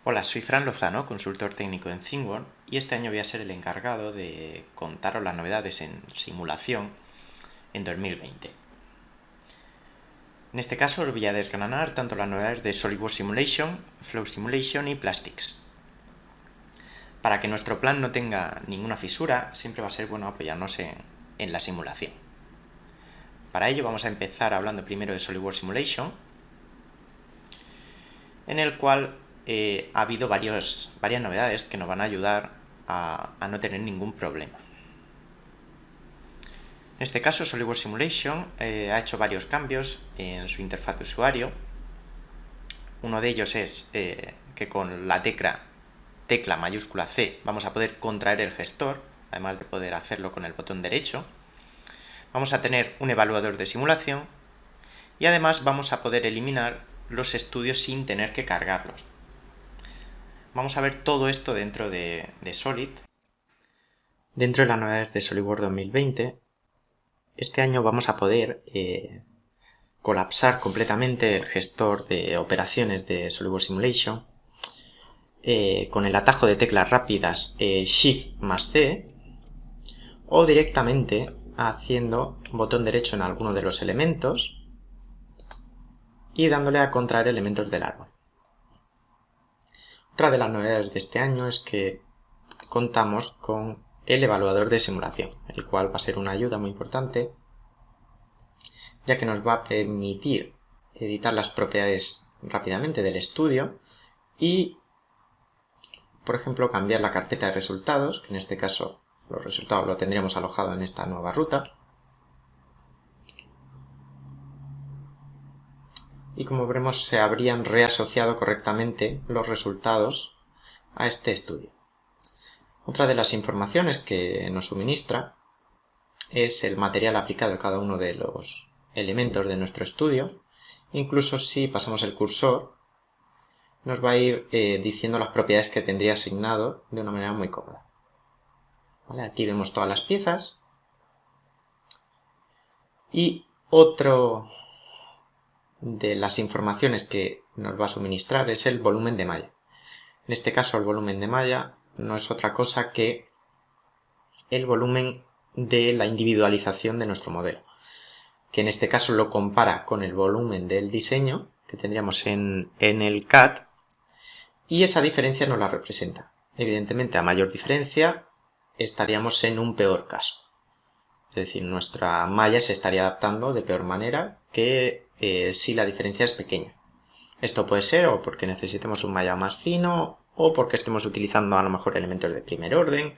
Hola, soy Fran Lozano, consultor técnico en ThinkOne, y este año voy a ser el encargado de contaros las novedades en simulación en 2020. En este caso os voy a desgranar tanto las novedades de SolidWorks Simulation, Flow Simulation y Plastics. Para que nuestro plan no tenga ninguna fisura, siempre va a ser bueno apoyarnos en la simulación. Para ello vamos a empezar hablando primero de SolidWorks Simulation, en el cual ha habido varias novedades que nos van a ayudar a no tener ningún problema. En este caso, SolidWorks Simulation ha hecho varios cambios en su interfaz de usuario. Uno de ellos es que con la tecla mayúscula C vamos a poder contraer el gestor, además de poder hacerlo con el botón derecho. Vamos a tener un evaluador de simulación y además vamos a poder eliminar los estudios sin tener que cargarlos. Vamos a ver todo esto dentro de Solid. Dentro de las novedades de SolidWorks 2020, este año vamos a poder colapsar completamente el gestor de operaciones de SolidWorks Simulation con el atajo de teclas rápidas Shift más C, o directamente haciendo botón derecho en alguno de los elementos y dándole a contraer elementos del árbol. Otra de las novedades de este año es que contamos con el evaluador de simulación, el cual va a ser una ayuda muy importante, ya que nos va a permitir editar las propiedades rápidamente del estudio y, por ejemplo, cambiar la carpeta de resultados, que en este caso los resultados lo tendríamos alojado en esta nueva ruta. Y como veremos, se habrían reasociado correctamente los resultados a este estudio. Otra de las informaciones que nos suministra es el material aplicado a cada uno de los elementos de nuestro estudio. Incluso si pasamos el cursor, nos va a ir diciendo las propiedades que tendría asignado de una manera muy cómoda. ¿Vale? Aquí vemos todas las piezas. Y otro de las informaciones que nos va a suministrar es el volumen de malla. En este caso, el volumen de malla no es otra cosa que el volumen de la individualización de nuestro modelo, que en este caso lo compara con el volumen del diseño que tendríamos en el CAD, y esa diferencia nos la representa. Evidentemente, a mayor diferencia estaríamos en un peor caso. Es decir, nuestra malla se estaría adaptando de peor manera que si la diferencia es pequeña. Esto puede ser o porque necesitemos un malla más fino o porque estemos utilizando a lo mejor elementos de primer orden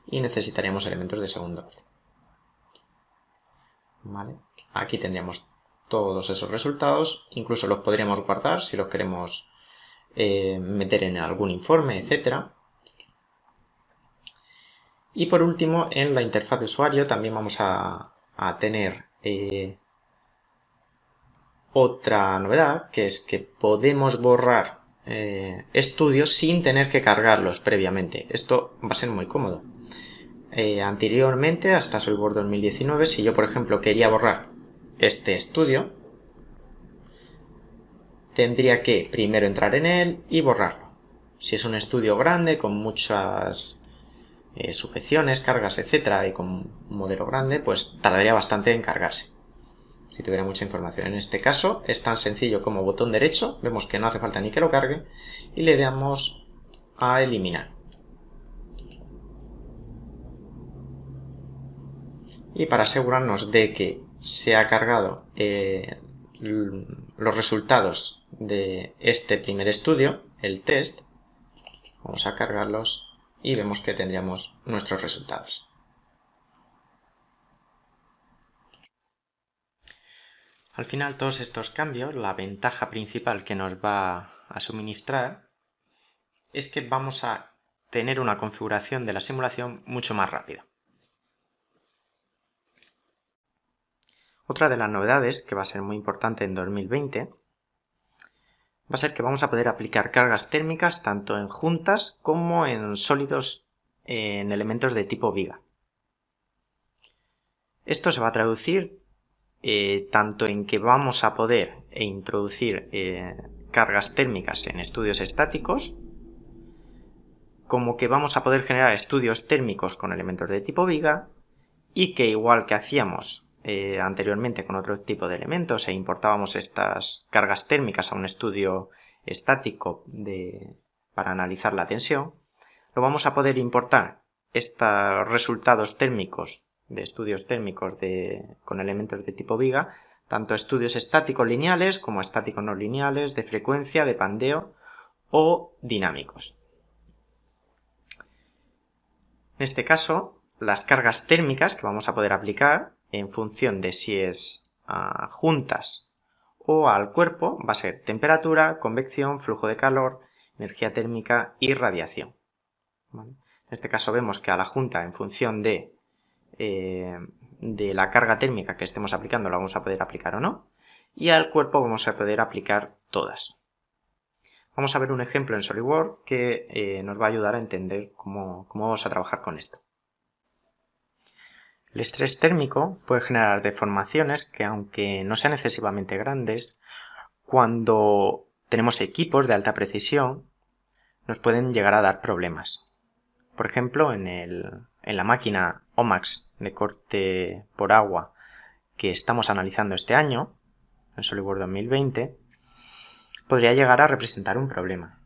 y necesitaríamos elementos de segundo orden. ¿Vale? Aquí tendríamos todos esos resultados, incluso los podríamos guardar si los queremos meter en algún informe, etc. Y por último, en la interfaz de usuario también vamos a tener otra novedad, que es que podemos borrar estudios sin tener que cargarlos previamente. Esto va a ser muy cómodo. Anteriormente, hasta SolidWorks 2019, si yo por ejemplo quería borrar este estudio, tendría que primero entrar en él y borrarlo. Si es un estudio grande con muchas sujeciones, cargas, etcétera, y con un modelo grande, pues tardaría bastante en cargarse si tuviera mucha información. En este caso es tan sencillo como botón derecho, vemos que no hace falta ni que lo cargue, y le damos a eliminar. Y para asegurarnos de que se ha cargado los resultados de este primer estudio, el test, vamos a cargarlos y vemos que tendríamos nuestros resultados. Al final, todos estos cambios, la ventaja principal que nos va a suministrar es que vamos a tener una configuración de la simulación mucho más rápida. Otra de las novedades, que va a ser muy importante en 2020, va a ser que vamos a poder aplicar cargas térmicas tanto en juntas como en sólidos en elementos de tipo viga. Esto se va a traducir tanto en que vamos a poder introducir cargas térmicas en estudios estáticos, como que vamos a poder generar estudios térmicos con elementos de tipo viga, y que igual que hacíamos anteriormente con otro tipo de elementos e importábamos estas cargas térmicas a un estudio estático para analizar la tensión, lo vamos a poder importar estos resultados térmicos de estudios térmicos con elementos de tipo viga, tanto estudios estáticos lineales como estáticos no lineales, de frecuencia, de pandeo o dinámicos. En este caso, las cargas térmicas que vamos a poder aplicar en función de si es a juntas o al cuerpo va a ser temperatura, convección, flujo de calor, energía térmica y radiación. ¿Vale? En este caso vemos que a la junta, en función de la carga térmica que estemos aplicando, la vamos a poder aplicar o no, y al cuerpo vamos a poder aplicar todas. Vamos a ver un ejemplo en SolidWorks que nos va a ayudar a entender cómo vamos a trabajar con esto. El estrés térmico puede generar deformaciones que, aunque no sean excesivamente grandes, cuando tenemos equipos de alta precisión, nos pueden llegar a dar problemas. Por ejemplo, en la máquina OMAX de corte por agua que estamos analizando este año, en SolidWorks 2020, podría llegar a representar un problema.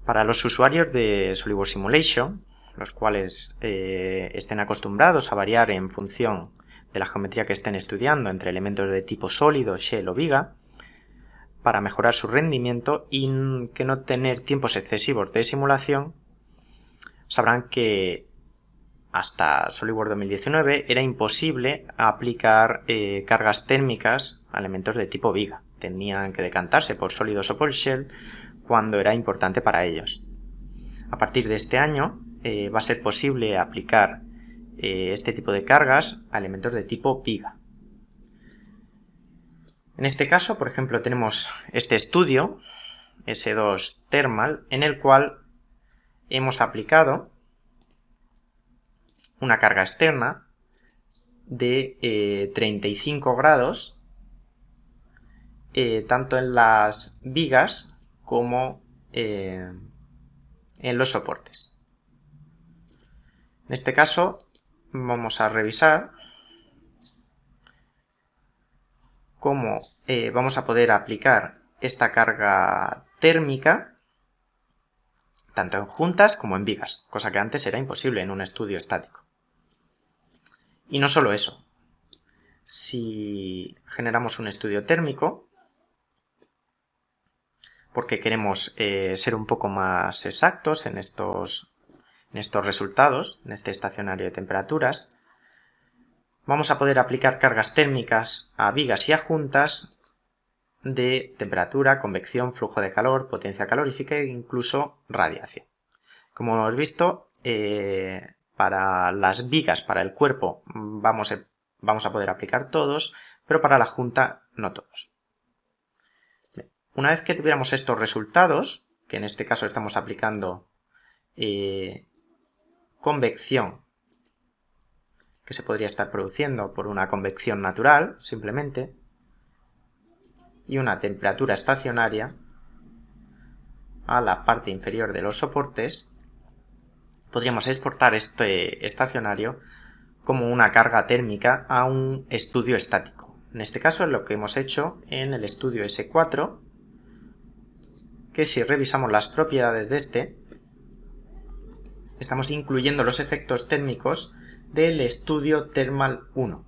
Para los usuarios de SolidWorks Simulation, los cuales estén acostumbrados a variar en función de la geometría que estén estudiando entre elementos de tipo sólido, shell o viga, para mejorar su rendimiento y que no tener tiempos excesivos de simulación, sabrán que hasta SolidWorks 2019 era imposible aplicar cargas térmicas a elementos de tipo viga. Tenían que decantarse por sólidos o por shell cuando era importante para ellos. A partir de este año va a ser posible aplicar este tipo de cargas a elementos de tipo viga. En este caso, por ejemplo, tenemos este estudio, S2 Thermal, en el cual hemos aplicado una carga externa de 35 grados, tanto en las vigas como en los soportes. En este caso vamos a revisar cómo vamos a poder aplicar esta carga térmica tanto en juntas como en vigas, cosa que antes era imposible en un estudio estático. Y no solo eso, si generamos un estudio térmico, porque queremos ser un poco más exactos en estos resultados, en este estacionario de temperaturas, vamos a poder aplicar cargas térmicas a vigas y a juntas de temperatura, convección, flujo de calor, potencia calorífica e incluso radiación. Como hemos visto, para las vigas, para el cuerpo, vamos a poder aplicar todos, pero para la junta no todos. Una vez que tuviéramos estos resultados, que en este caso estamos aplicando convección, que se podría estar produciendo por una convección natural, simplemente, y una temperatura estacionaria a la parte inferior de los soportes, podríamos exportar este estacionario como una carga térmica a un estudio estático. En este caso es lo que hemos hecho en el estudio S4, que si revisamos las propiedades de este, estamos incluyendo los efectos térmicos del estudio Thermal 1.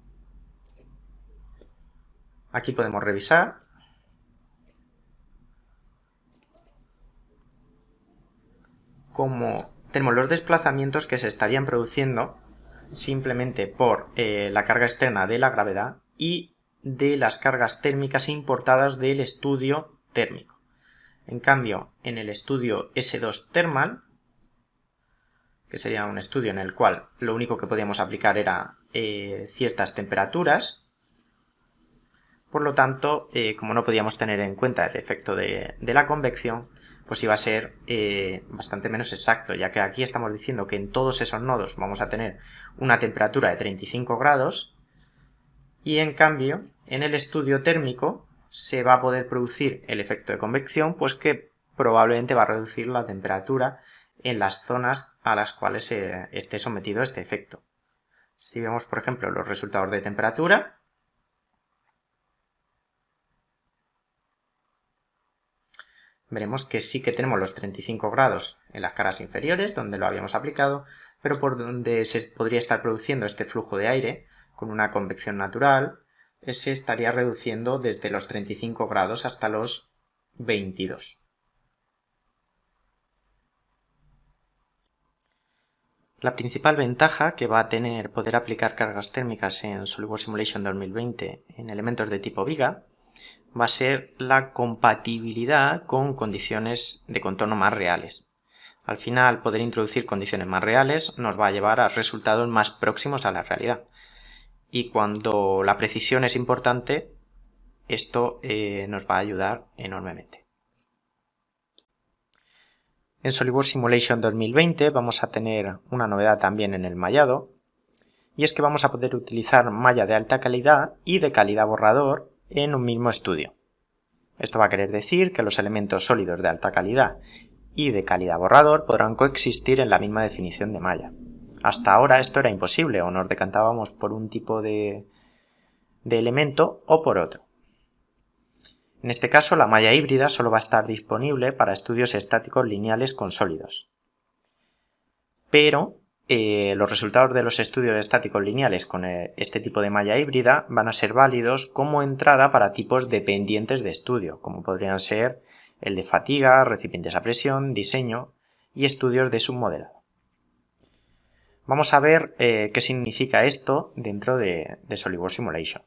Aquí podemos revisar. Como tenemos los desplazamientos que se estarían produciendo simplemente por la carga externa de la gravedad y de las cargas térmicas importadas del estudio térmico. En cambio, en el estudio S2 Thermal, que sería un estudio en el cual lo único que podíamos aplicar era ciertas temperaturas, por lo tanto, como no podíamos tener en cuenta el efecto de la convección, pues iba a ser bastante menos exacto, ya que aquí estamos diciendo que en todos esos nodos vamos a tener una temperatura de 35 grados y en cambio en el estudio térmico se va a poder producir el efecto de convección, pues que probablemente va a reducir la temperatura en las zonas a las cuales esté sometido este efecto. Si vemos, por ejemplo, los resultados de temperatura, veremos que sí que tenemos los 35 grados en las caras inferiores, donde lo habíamos aplicado, pero por donde se podría estar produciendo este flujo de aire, con una convección natural, se estaría reduciendo desde los 35 grados hasta los 22. La principal ventaja que va a tener poder aplicar cargas térmicas en SolidWorks Simulation 2020 en elementos de tipo viga va a ser la compatibilidad con condiciones de contorno más reales. Al final, poder introducir condiciones más reales nos va a llevar a resultados más próximos a la realidad. Y cuando la precisión es importante, esto nos va a ayudar enormemente. En SolidWorks Simulation 2020 vamos a tener una novedad también en el mallado, y es que vamos a poder utilizar malla de alta calidad y de calidad borrador en un mismo estudio. Esto va a querer decir que los elementos sólidos de alta calidad y de calidad borrador podrán coexistir en la misma definición de malla. Hasta ahora esto era imposible, o nos decantábamos por un tipo de elemento o por otro. En este caso, la malla híbrida solo va a estar disponible para estudios estáticos lineales con sólidos. Pero los resultados de los estudios estáticos lineales con este tipo de malla híbrida van a ser válidos como entrada para tipos dependientes de estudio, como podrían ser el de fatiga, recipientes a presión, diseño y estudios de submodelado. Vamos a ver qué significa esto dentro de SolidWorks Simulation.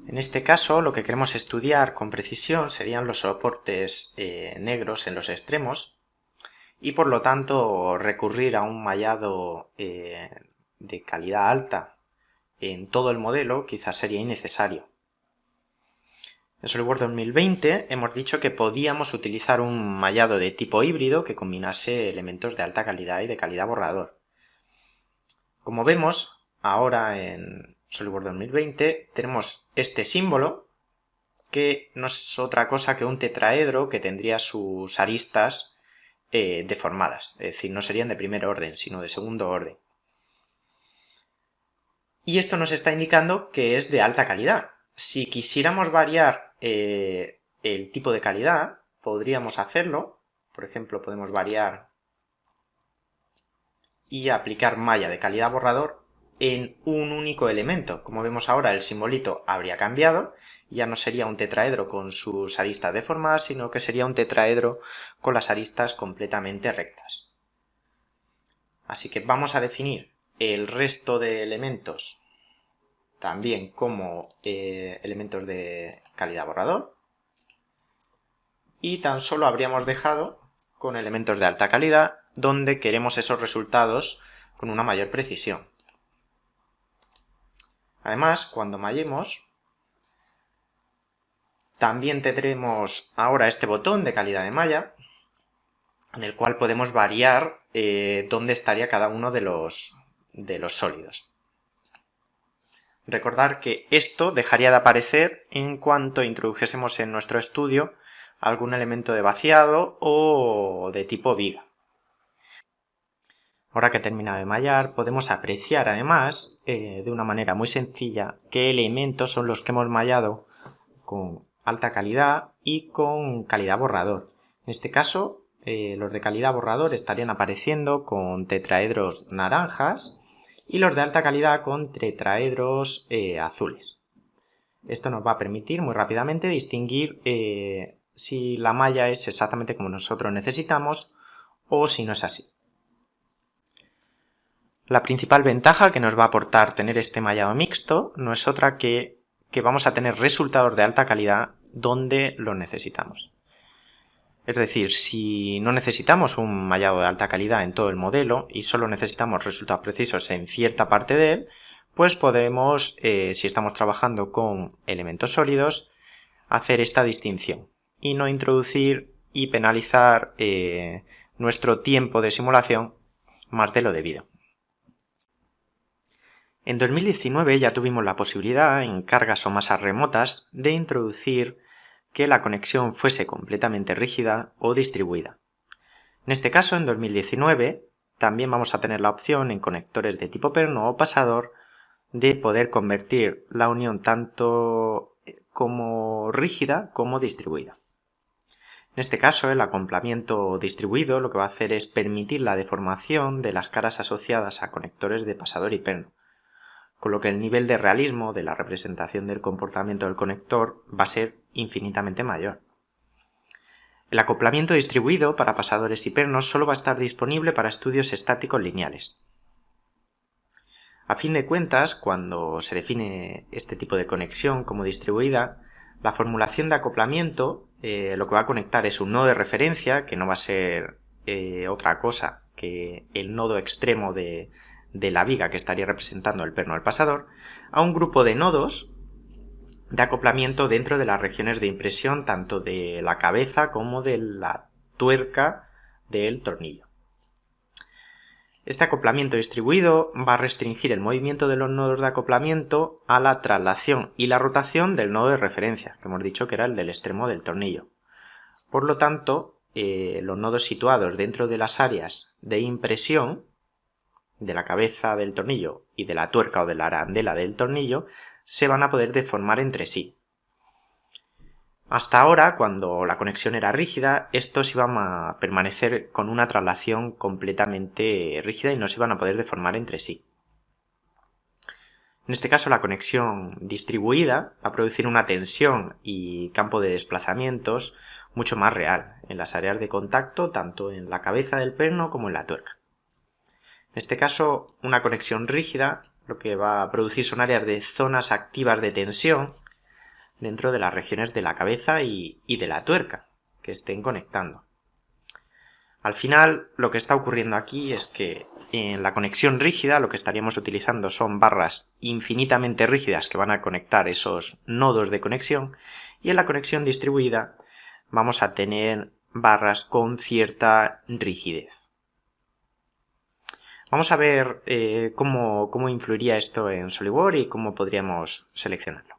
En este caso, lo que queremos estudiar con precisión serían los soportes negros en los extremos y por lo tanto recurrir a un mallado de calidad alta en todo el modelo quizás sería innecesario. En SolidWorks 2020 hemos dicho que podíamos utilizar un mallado de tipo híbrido que combinase elementos de alta calidad y de calidad borrador. Como vemos, ahora en SolidWorks 2020 tenemos este símbolo que no es otra cosa que un tetraedro que tendría sus aristas deformadas, es decir, no serían de primer orden, sino de segundo orden. Y esto nos está indicando que es de alta calidad. Si quisiéramos variar el tipo de calidad, podríamos hacerlo. Por ejemplo, podemos variar y aplicar malla de calidad borrador en un único elemento. Como vemos ahora, el simbolito habría cambiado, ya no sería un tetraedro con sus aristas deformadas, sino que sería un tetraedro con las aristas completamente rectas. Así que vamos a definir el resto de elementos también como elementos de calidad borrador, y tan solo habríamos dejado con elementos de alta calidad, donde queremos esos resultados con una mayor precisión. Además, cuando mallemos, también tendremos ahora este botón de calidad de malla, en el cual podemos variar dónde estaría cada uno de los sólidos. Recordar que esto dejaría de aparecer en cuanto introdujésemos en nuestro estudio algún elemento de vaciado o de tipo viga. Ahora que he terminado de mallar, podemos apreciar además de una manera muy sencilla qué elementos son los que hemos mallado con alta calidad y con calidad borrador. En este caso, los de calidad borrador estarían apareciendo con tetraedros naranjas y los de alta calidad con tetraedros azules. Esto nos va a permitir muy rápidamente distinguir si la malla es exactamente como nosotros necesitamos o si no es así. La principal ventaja que nos va a aportar tener este mallado mixto no es otra que vamos a tener resultados de alta calidad donde los necesitamos. Es decir, si no necesitamos un mallado de alta calidad en todo el modelo y solo necesitamos resultados precisos en cierta parte de él, pues podremos, si estamos trabajando con elementos sólidos, hacer esta distinción y no introducir y penalizar nuestro tiempo de simulación más de lo debido. En 2019 ya tuvimos la posibilidad, en cargas o masas remotas, de introducir que la conexión fuese completamente rígida o distribuida. En este caso, en 2019, también vamos a tener la opción en conectores de tipo perno o pasador de poder convertir la unión tanto como rígida como distribuida. En este caso, el acoplamiento distribuido lo que va a hacer es permitir la deformación de las caras asociadas a conectores de pasador y perno, con lo que el nivel de realismo de la representación del comportamiento del conector va a ser infinitamente mayor. El acoplamiento distribuido para pasadores y pernos solo va a estar disponible para estudios estáticos lineales. A fin de cuentas, cuando se define este tipo de conexión como distribuida, la formulación de acoplamiento lo que va a conectar es un nodo de referencia, que no va a ser otra cosa que el nodo extremo de la viga que estaría representando el perno del pasador, a un grupo de nodos de acoplamiento dentro de las regiones de impresión tanto de la cabeza como de la tuerca del tornillo. Este acoplamiento distribuido va a restringir el movimiento de los nodos de acoplamiento a la traslación y la rotación del nodo de referencia, que hemos dicho que era el del extremo del tornillo. Por lo tanto, los nodos situados dentro de las áreas de impresión de la cabeza del tornillo y de la tuerca o de la arandela del tornillo se van a poder deformar entre sí. Hasta ahora, cuando la conexión era rígida, estos iban a permanecer con una traslación completamente rígida y no se iban a poder deformar entre sí. En este caso, la conexión distribuida va a producir una tensión y campo de desplazamientos mucho más real en las áreas de contacto, tanto en la cabeza del perno como en la tuerca. En este caso, una conexión rígida lo que va a producir son áreas de zonas activas de tensión dentro de las regiones de la cabeza y de la tuerca que estén conectando. Al final, lo que está ocurriendo aquí es que en la conexión rígida lo que estaríamos utilizando son barras infinitamente rígidas que van a conectar esos nodos de conexión, y en la conexión distribuida vamos a tener barras con cierta rigidez. Vamos a ver cómo influiría esto en SolidWorks y cómo podríamos seleccionarlo.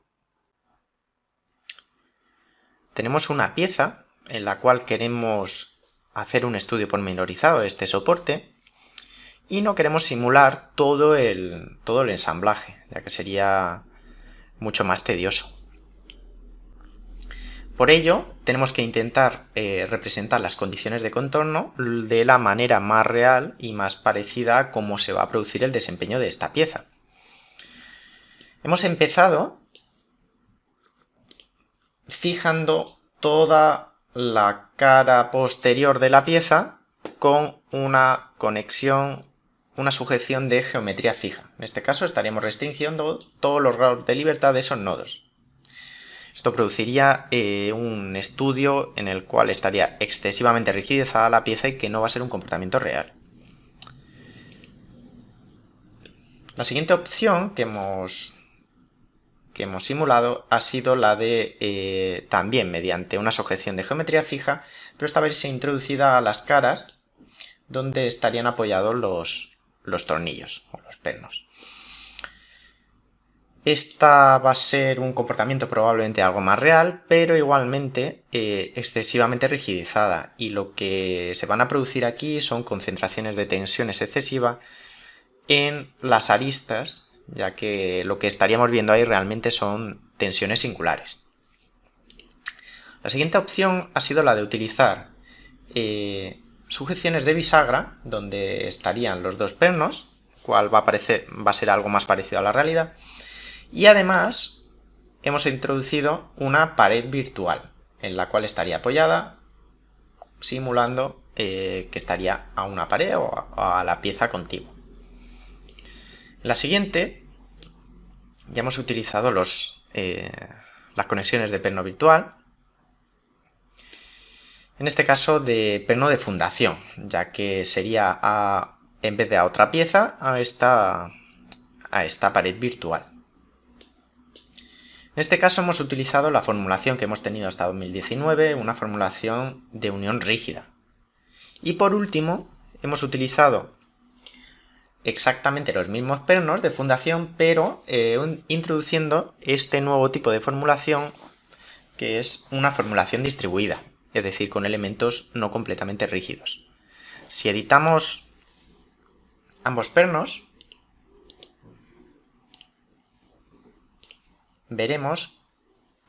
Tenemos una pieza en la cual queremos hacer un estudio pormenorizado de este soporte y no queremos simular todo el ensamblaje, ya que sería mucho más tedioso. Por ello, tenemos que intentar representar las condiciones de contorno de la manera más real y más parecida a cómo se va a producir el desempeño de esta pieza. Hemos empezado fijando toda la cara posterior de la pieza con una conexión una sujeción de geometría fija. En este caso estaríamos restringiendo todos los grados de libertad de esos nodos. Esto produciría un estudio en el cual estaría excesivamente rigidizada la pieza y que no va a ser un comportamiento real. La siguiente opción que hemos simulado ha sido la de también mediante una sujeción de geometría fija, pero esta vez introducida a las caras donde estarían apoyados los tornillos o los pernos. Esta va a ser un comportamiento probablemente algo más real, pero igualmente excesivamente rigidizada, y lo que se van a producir aquí son concentraciones de tensiones excesivas en las aristas, ya que lo que estaríamos viendo ahí realmente son tensiones singulares. La siguiente opción ha sido la de utilizar sujeciones de bisagra, donde estarían los dos pernos, cual va a ser algo más parecido a la realidad, y además hemos introducido una pared virtual, en la cual estaría apoyada, simulando que estaría a una pared o a la pieza contigua. En la siguiente ya hemos utilizado las conexiones de perno virtual, en este caso de perno de fundación, ya que sería en vez de a otra pieza, a esta pared virtual. En este caso hemos utilizado la formulación que hemos tenido hasta 2019, una formulación de unión rígida. Y por último, hemos utilizado exactamente los mismos pernos de fundación, pero introduciendo este nuevo tipo de formulación, que es una formulación distribuida, es decir, con elementos no completamente rígidos. Si editamos ambos pernos, veremos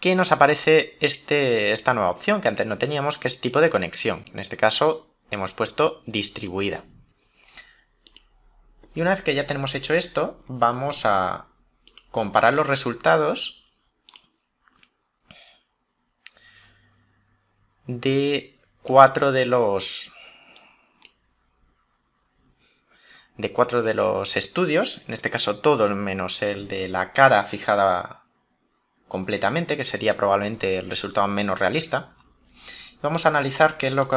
que nos aparece esta nueva opción que antes no teníamos, que es tipo de conexión. En este caso hemos puesto distribuida. Y una vez que ya tenemos hecho esto, vamos a comparar los resultados de cuatro de los estudios, en este caso todos menos el de la cara fijada completamente, que sería probablemente el resultado menos realista. Vamos a analizar qué es lo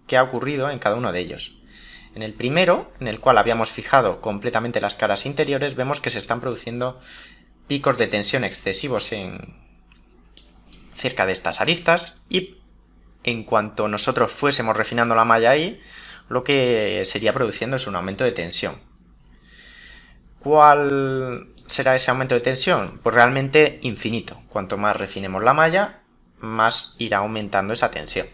que ha ocurrido en cada uno de ellos. En el primero, en el cual habíamos fijado completamente las caras interiores, vemos que se están produciendo picos de tensión excesivos cerca de estas aristas, y en cuanto nosotros fuésemos refinando la malla ahí, lo que sería produciendo es un aumento de tensión. ¿Cuál será ese aumento de tensión? Pues realmente infinito. Cuanto más refinemos la malla, más irá aumentando esa tensión.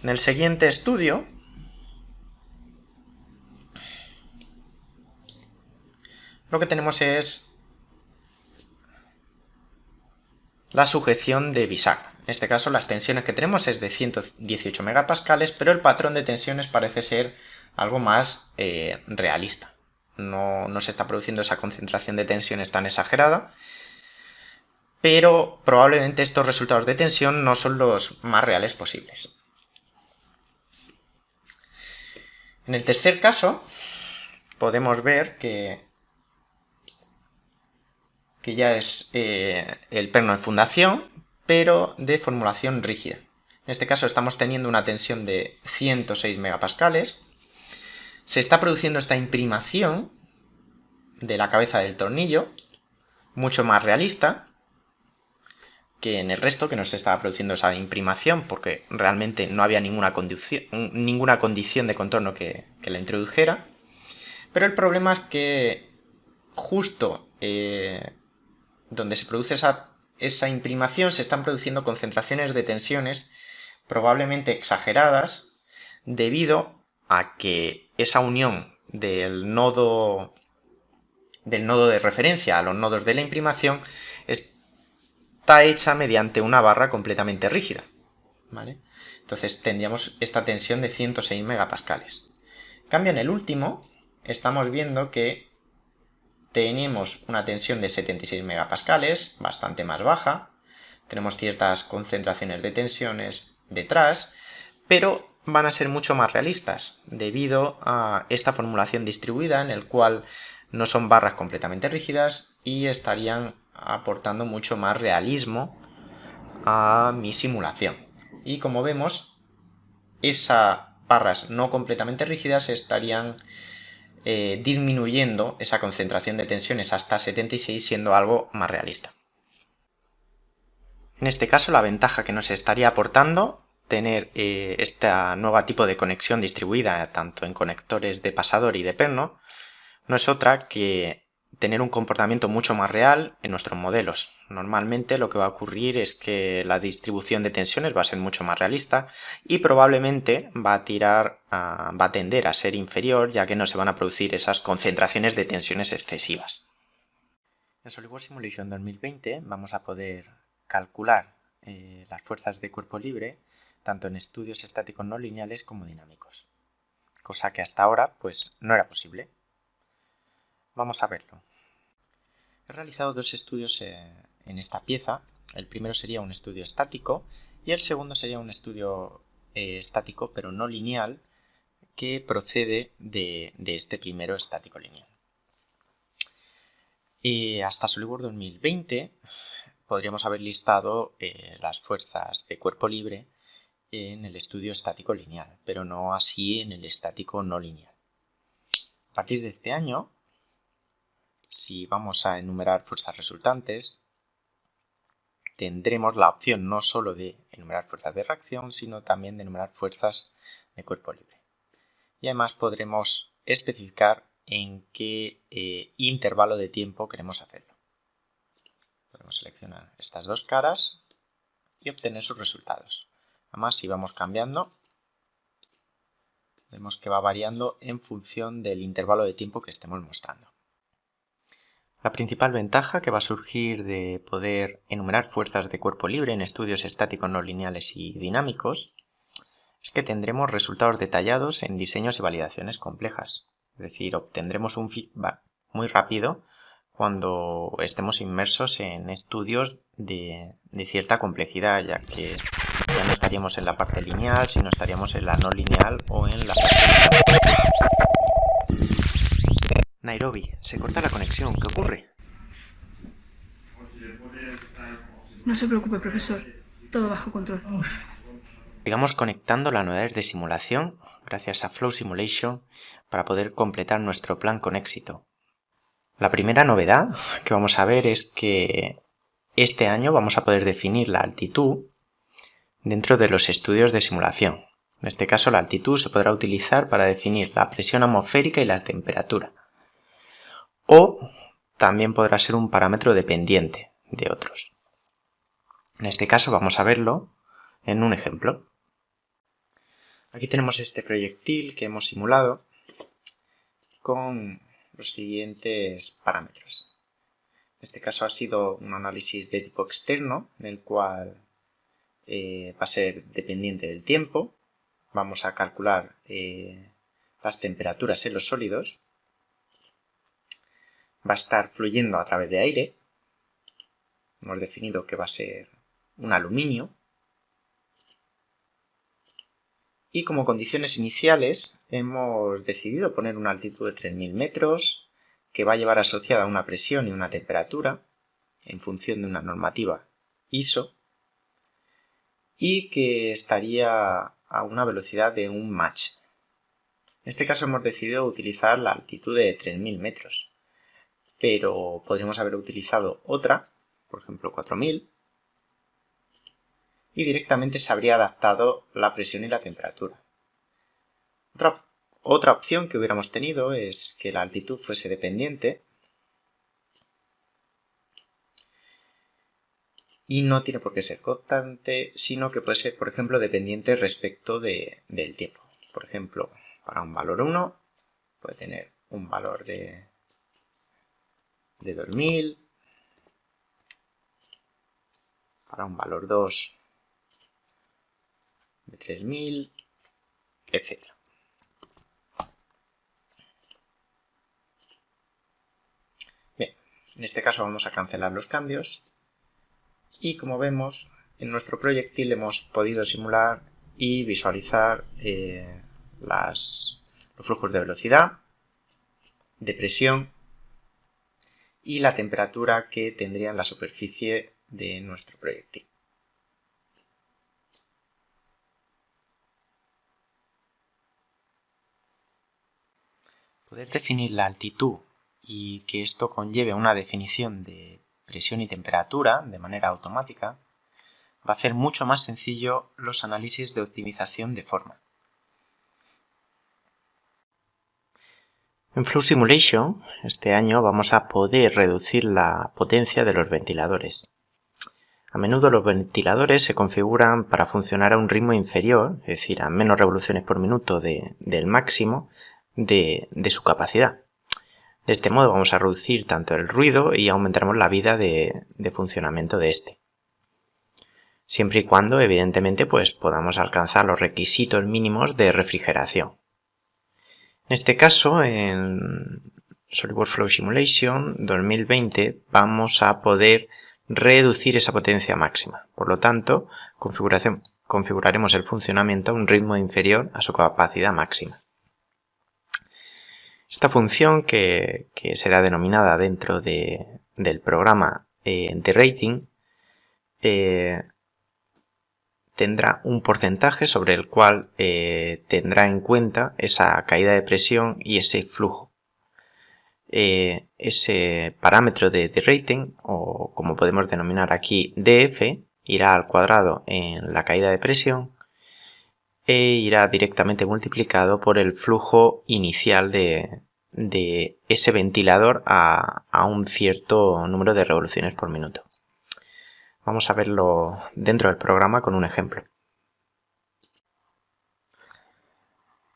En el siguiente estudio lo que tenemos es la sujeción de bisagra. En este caso las tensiones que tenemos es de 118 megapascales, pero el patrón de tensiones parece ser algo más realista. No se está produciendo esa concentración de tensiones tan exagerada, pero probablemente estos resultados de tensión no son los más reales posibles. En el tercer caso podemos ver que ya es el perno de fundación, pero de formulación rígida. En este caso estamos teniendo una tensión de 106 megapascales. Se está produciendo esta imprimación de la cabeza del tornillo, mucho más realista que en el resto, que no se estaba produciendo esa imprimación porque realmente no había ninguna condición de contorno que la introdujera. Pero el problema es que justo donde se produce esa imprimación se están produciendo concentraciones de tensiones probablemente exageradas, debido a que esa unión del nodo de referencia a los nodos de la imprimación está hecha mediante una barra completamente rígida, ¿vale? Entonces tendríamos esta tensión de 106 megapascales. En cambio, en el último estamos viendo que tenemos una tensión de 76 megapascales, bastante más baja. Tenemos ciertas concentraciones de tensiones detrás, pero van a ser mucho más realistas debido a esta formulación distribuida en el cual no son barras completamente rígidas y estarían aportando mucho más realismo a mi simulación. Y como vemos, esas barras no completamente rígidas estarían disminuyendo esa concentración de tensiones hasta 76, siendo algo más realista. En este caso, la ventaja que nos estaría aportando tener este nuevo tipo de conexión distribuida tanto en conectores de pasador y de perno no es otra que tener un comportamiento mucho más real en nuestros modelos. Normalmente lo que va a ocurrir es que la distribución de tensiones va a ser mucho más realista y probablemente va a tender a ser inferior, ya que no se van a producir esas concentraciones de tensiones excesivas. En SolidWorks Simulation 2020 vamos a poder calcular las fuerzas de cuerpo libre tanto en estudios estáticos no lineales como dinámicos, cosa que hasta ahora pues no era posible. Vamos a verlo. He realizado dos estudios en esta pieza. El primero sería un estudio estático y el segundo sería un estudio estático pero no lineal que procede de este primero estático lineal. Hasta SolidWorks 2020 podríamos haber listado las fuerzas de cuerpo libre en el estudio estático lineal, pero no así en el estático no lineal. A partir de este año, si vamos a enumerar fuerzas resultantes, tendremos la opción no solo de enumerar fuerzas de reacción, sino también de enumerar fuerzas de cuerpo libre. Y además podremos especificar en qué intervalo de tiempo queremos hacerlo. Podemos seleccionar estas dos caras y obtener sus resultados. Además, si vamos cambiando, vemos que va variando en función del intervalo de tiempo que estemos mostrando. La principal ventaja que va a surgir de poder enumerar fuerzas de cuerpo libre en estudios estáticos no lineales y dinámicos es que tendremos resultados detallados en diseños y validaciones complejas. Es decir, obtendremos un feedback muy rápido cuando estemos inmersos en estudios de cierta complejidad, ya que ya no estaríamos en la parte lineal, sino estaríamos en la no lineal o en la parte lineal. Nairobi, se corta la conexión, ¿qué ocurre? No se preocupe, profesor. Todo bajo control. Sigamos conectando las novedades de simulación gracias a Flow Simulation para poder completar nuestro plan con éxito. La primera novedad que vamos a ver es que este año vamos a poder definir la altitud dentro de los estudios de simulación. En este caso, la altitud se podrá utilizar para definir la presión atmosférica y la temperatura. O también podrá ser un parámetro dependiente de otros. En este caso vamos a verlo en un ejemplo. Aquí tenemos este proyectil que hemos simulado con los siguientes parámetros. En este caso ha sido un análisis de tipo externo, en el cual va a ser dependiente del tiempo. Vamos a calcular las temperaturas en los sólidos. Va a estar fluyendo a través de aire. Hemos definido que va a ser un aluminio. Y como condiciones iniciales hemos decidido poner una altitud de 3000 metros que va a llevar asociada una presión y una temperatura en función de una normativa ISO y que estaría a una velocidad de un Mach. En este caso hemos decidido utilizar la altitud de 3000 metros, pero podríamos haber utilizado otra, por ejemplo 4000, y directamente se habría adaptado la presión y la temperatura. Otra opción que hubiéramos tenido es que la altitud fuese dependiente y no tiene por qué ser constante, sino que puede ser, por ejemplo, dependiente respecto del tiempo. Por ejemplo, para un valor 1 puede tener un valor de 2000, para un valor 2 de 3000, etc. Bien, en este caso vamos a cancelar los cambios y como vemos en nuestro proyectil hemos podido simular y visualizar los flujos de velocidad, de presión y la temperatura que tendría en la superficie de nuestro proyectil. Poder definir la altitud y que esto conlleve una definición de presión y temperatura de manera automática va a hacer mucho más sencillo los análisis de optimización de forma. En Flow Simulation este año vamos a poder reducir la potencia de los ventiladores. A menudo los ventiladores se configuran para funcionar a un ritmo inferior, es decir, a menos revoluciones por minuto del máximo de su capacidad. De este modo vamos a reducir tanto el ruido y aumentaremos la vida de funcionamiento de este. Siempre y cuando, evidentemente, podamos alcanzar los requisitos mínimos de refrigeración. En este caso, en SolidWorks Flow Simulation 2020 vamos a poder reducir esa potencia máxima. Por lo tanto, configuraremos el funcionamiento a un ritmo inferior a su capacidad máxima. Esta función, que será denominada dentro del programa de rating, tendrá un porcentaje sobre el cual tendrá en cuenta esa caída de presión y ese flujo. Ese parámetro de rating, o como podemos denominar aquí DF, irá al cuadrado en la caída de presión e irá directamente multiplicado por el flujo inicial de ese ventilador a un cierto número de revoluciones por minuto. Vamos a verlo dentro del programa con un ejemplo.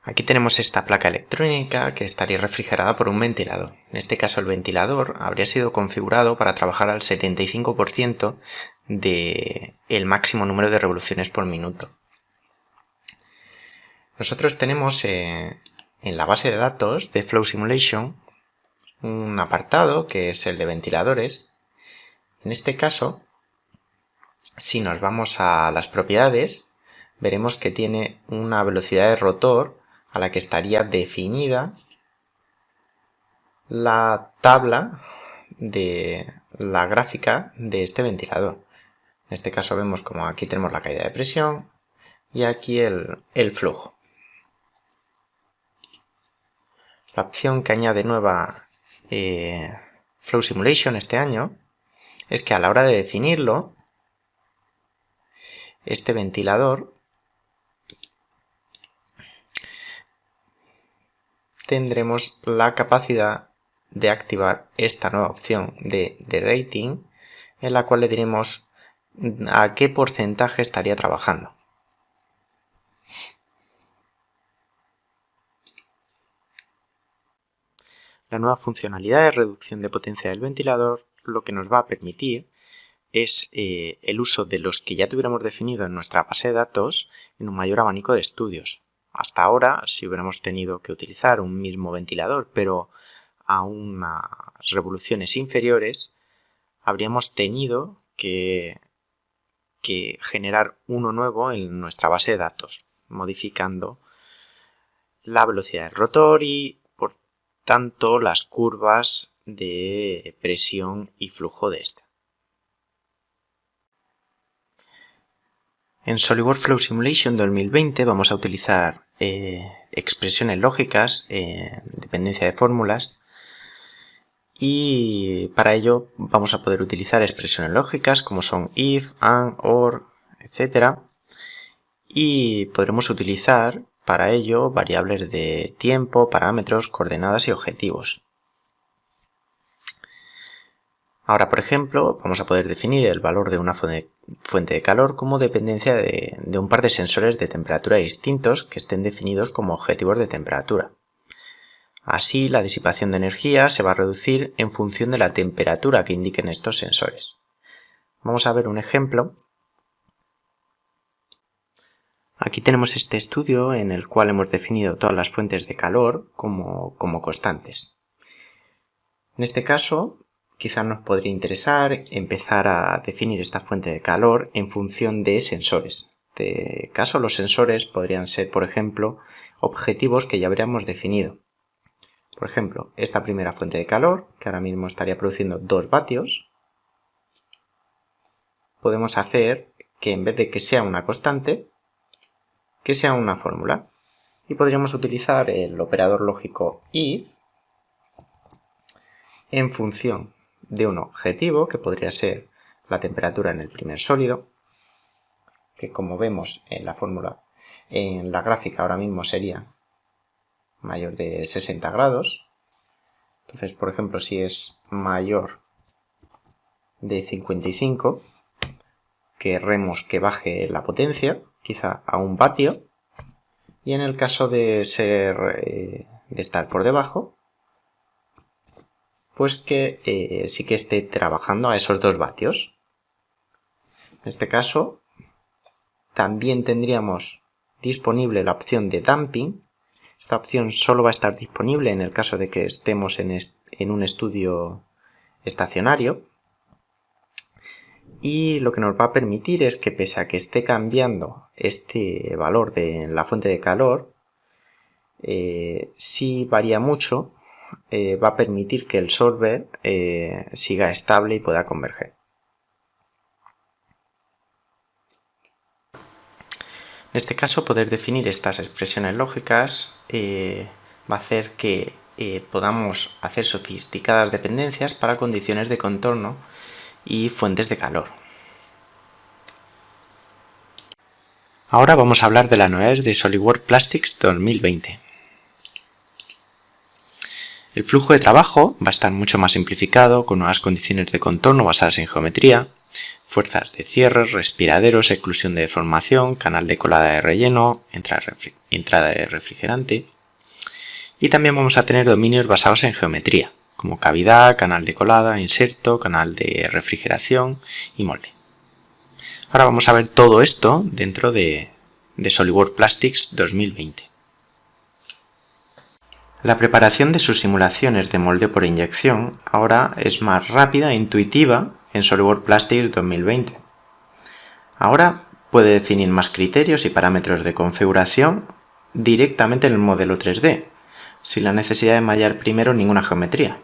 Aquí tenemos esta placa electrónica que estaría refrigerada por un ventilador. En este caso el ventilador habría sido configurado para trabajar al 75% del máximo número de revoluciones por minuto. Nosotros tenemos en la base de datos de Flow Simulation un apartado que es el de ventiladores. En este caso, si nos vamos a las propiedades, veremos que tiene una velocidad de rotor a la que estaría definida la tabla de la gráfica de este ventilador. En este caso vemos como aquí tenemos la caída de presión y aquí el flujo. La opción que añade nueva Flow Simulation este año es que a la hora de definirlo, este ventilador tendremos la capacidad de activar esta nueva opción de rating, en la cual le diremos a qué porcentaje estaría trabajando. La nueva funcionalidad de reducción de potencia del ventilador lo que nos va a permitir es el uso de los que ya tuviéramos definido en nuestra base de datos en un mayor abanico de estudios. Hasta ahora, si hubiéramos tenido que utilizar un mismo ventilador, pero a unas revoluciones inferiores, habríamos tenido que generar uno nuevo en nuestra base de datos, modificando la velocidad del rotor y, por tanto, las curvas de presión y flujo de esta. En SolidWorks Flow Simulation 2020 vamos a utilizar expresiones lógicas, dependencia de fórmulas, y para ello vamos a poder utilizar expresiones lógicas como son if, and, or, etc. Y podremos utilizar para ello variables de tiempo, parámetros, coordenadas y objetivos. Ahora, por ejemplo, vamos a poder definir el valor de una fuente de calor como dependencia de un par de sensores de temperatura distintos que estén definidos como objetivos de temperatura. Así, la disipación de energía se va a reducir en función de la temperatura que indiquen estos sensores. Vamos a ver un ejemplo. Aquí tenemos este estudio en el cual hemos definido todas las fuentes de calor como constantes. En este caso, quizás nos podría interesar empezar a definir esta fuente de calor en función de sensores. este caso los sensores podrían ser, por ejemplo, objetivos que ya habríamos definido. Por ejemplo, esta primera fuente de calor, que ahora mismo estaría produciendo 2 vatios, podemos hacer que en vez de que sea una constante, que sea una fórmula. Y podríamos utilizar el operador lógico if en función de un objetivo, que podría ser la temperatura en el primer sólido, que como vemos en la fórmula, en la gráfica ahora mismo sería mayor de 60 grados. Entonces, por ejemplo, si es mayor de 55, querremos que baje la potencia, quizá a 1 vatio, y en el caso de estar por debajo, pues que sí que esté trabajando a esos 2 vatios. En este caso, también tendríamos disponible la opción de damping. Esta opción solo va a estar disponible en el caso de que estemos en un estudio estacionario. Y lo que nos va a permitir es que, pese a que esté cambiando este valor de la fuente de calor, si varía mucho, va a permitir que el solver siga estable y pueda converger. En este caso, poder definir estas expresiones lógicas va a hacer que podamos hacer sofisticadas dependencias para condiciones de contorno y fuentes de calor. Ahora vamos a hablar de las novedades de SolidWorks Plastics 2020. El flujo de trabajo va a estar mucho más simplificado, con nuevas condiciones de contorno basadas en geometría, fuerzas de cierre, respiraderos, exclusión de deformación, canal de colada de relleno, entrada de refrigerante. Y también vamos a tener dominios basados en geometría, como cavidad, canal de colada, inserto, canal de refrigeración y molde. Ahora vamos a ver todo esto dentro de SolidWorks Plastics 2020. La preparación de sus simulaciones de moldeo por inyección ahora es más rápida e intuitiva en SolidWorks Plastics 2020. Ahora puede definir más criterios y parámetros de configuración directamente en el modelo 3D, sin la necesidad de mallar primero ninguna geometría.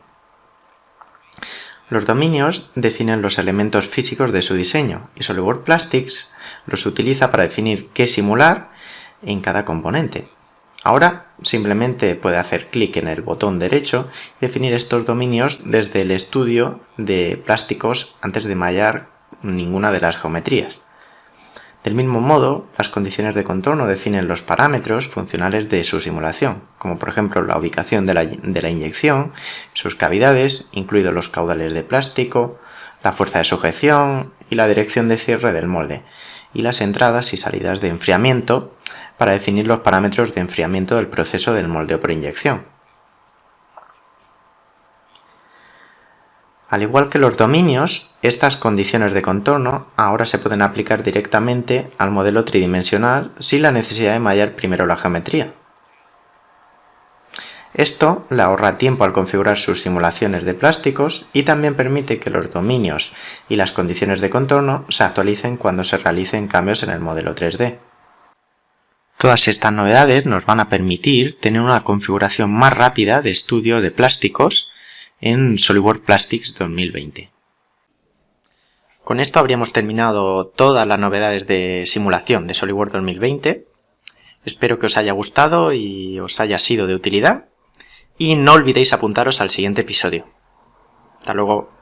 Los dominios definen los elementos físicos de su diseño y SolidWorks Plastics los utiliza para definir qué simular en cada componente. Ahora simplemente puede hacer clic en el botón derecho y definir estos dominios desde el estudio de plásticos antes de mallar ninguna de las geometrías. Del mismo modo, las condiciones de contorno definen los parámetros funcionales de su simulación, como por ejemplo la ubicación de la inyección, sus cavidades, incluidos los caudales de plástico, la fuerza de sujeción y la dirección de cierre del molde, y las entradas y salidas de enfriamiento para definir los parámetros de enfriamiento del proceso del moldeo por inyección. Al igual que los dominios, estas condiciones de contorno ahora se pueden aplicar directamente al modelo tridimensional sin la necesidad de mallar primero la geometría. Esto le ahorra tiempo al configurar sus simulaciones de plásticos y también permite que los dominios y las condiciones de contorno se actualicen cuando se realicen cambios en el modelo 3D. Todas estas novedades nos van a permitir tener una configuración más rápida de estudio de plásticos en SolidWorks Plastics 2020. Con esto habríamos terminado todas las novedades de simulación de SolidWorks 2020. Espero que os haya gustado y os haya sido de utilidad. Y no olvidéis apuntaros al siguiente episodio. Hasta luego.